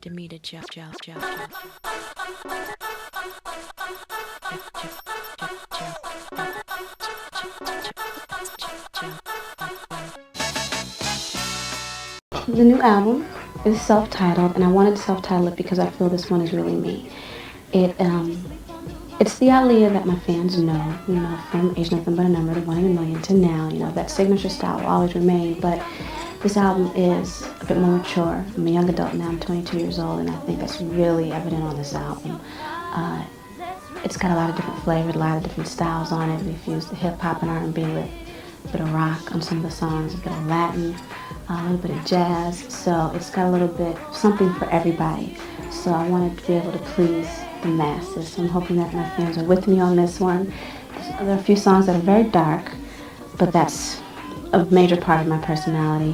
expecting me to jump. The new album is self-titled, and I wanted to self-title it because I feel this one is really me. It's the Aaliyah that my fans know, from Age Nothing But a Number to One in a Million to now. That signature style will always remain, but this album is a bit more mature. I'm a young adult now, I'm 22 years old, and I think that's really evident on this album. It's got a lot of different flavors, a lot of different styles on it. We've used the hip-hop and R&B with a bit of rock on some of the songs, a bit of Latin, a little bit of jazz. So it's got a little bit, something for everybody. So I wanted to be able to please the masses. So I'm hoping that my fans are with me on this one. There are a few songs that are very dark, but that's a major part of my personality.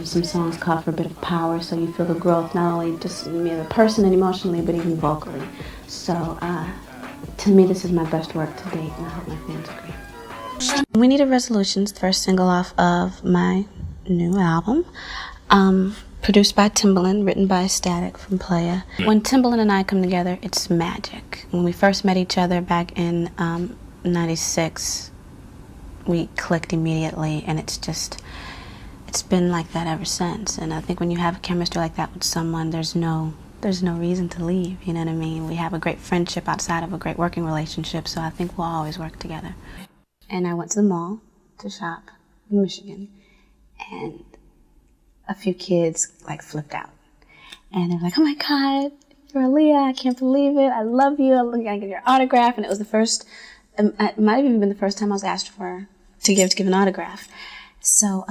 Some songs call for a bit of power, so you feel the growth, not only just me as a person and emotionally, but even vocally. So to me, this is my best work to date, and I hope my fans agree. We Need a Resolution's the first single off of my new album. Produced by Timbaland, written by Static from Playa. When Timbaland and I come together, it's magic. When we first met each other back in '96, we clicked immediately, and it's been like that ever since. And I think when you have a chemistry like that with someone, there's no reason to leave, you know what I mean? We have a great friendship outside of a great working relationship, so I think we'll always work together. And I went to the mall to shop in Michigan, and a few kids flipped out. And they were like, "Oh my God, you're Aaliyah, I can't believe it, I love you, I get your autograph." And it was the first, it might have even been the first time I was asked to give an autograph. So,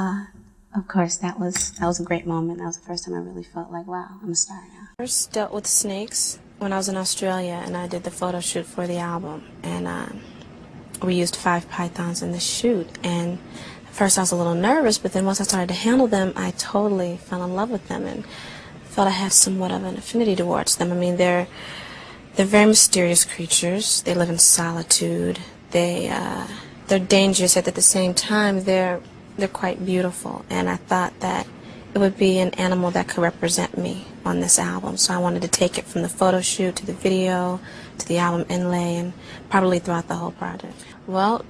of course, that was a great moment. That was the first time I really felt like, wow, I'm a star now. I first dealt with snakes when I was in Australia, and I did the photo shoot for the album. And we used 5 pythons in the shoot. And at first I was a little nervous, but then once I started to handle them, I totally fell in love with them and felt I had somewhat of an affinity towards them. I mean, they're very mysterious creatures. They live in solitude. They're dangerous, yet at the same time they're quite beautiful. And I thought that it would be an animal that could represent me on this album. So I wanted to take it from the photo shoot to the video to the album inlay and probably throughout the whole project. Well,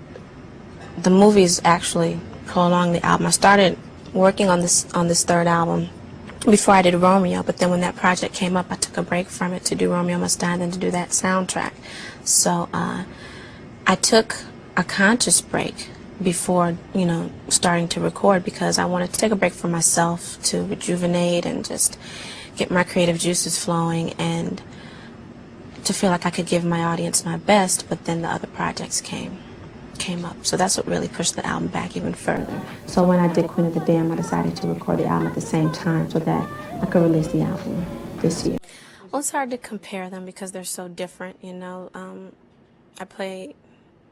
the movies actually prolonged the album. I started working on this third album before I did Romeo, but then when that project came up, I took a break from it to do Romeo Must Die and then to do that soundtrack. So I took a conscious break before, starting to record, because I wanted to take a break for myself to rejuvenate and just get my creative juices flowing and to feel like I could give my audience my best, but then the other projects came up. So that's what really pushed the album back even further. So when I did Queen of the Dam, I decided to record the album at the same time so that I could release the album this year. Well, it's hard to compare them because they're so different, I play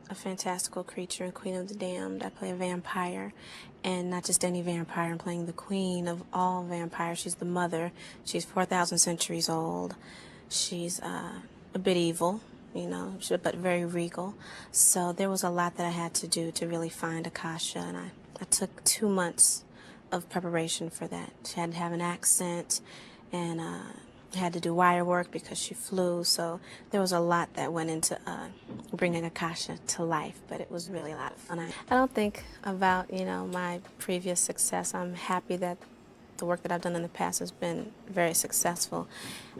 a fantastical creature in Queen of the Damned. I play a vampire, and not just any vampire. I'm playing the queen of all vampires. She's the mother. She's 4,000 centuries old. She's a bit evil, but very regal. So there was a lot that I had to do to really find Akasha, and I took 2 months of preparation for that. She had to have an accent, and had to do wire work because she flew, so there was a lot that went into bringing Akasha to life, but it was really a lot of fun. I don't think about, my previous success. I'm happy that the work that I've done in the past has been very successful,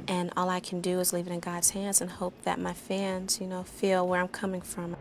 and all I can do is leave it in God's hands and hope that my fans, feel where I'm coming from.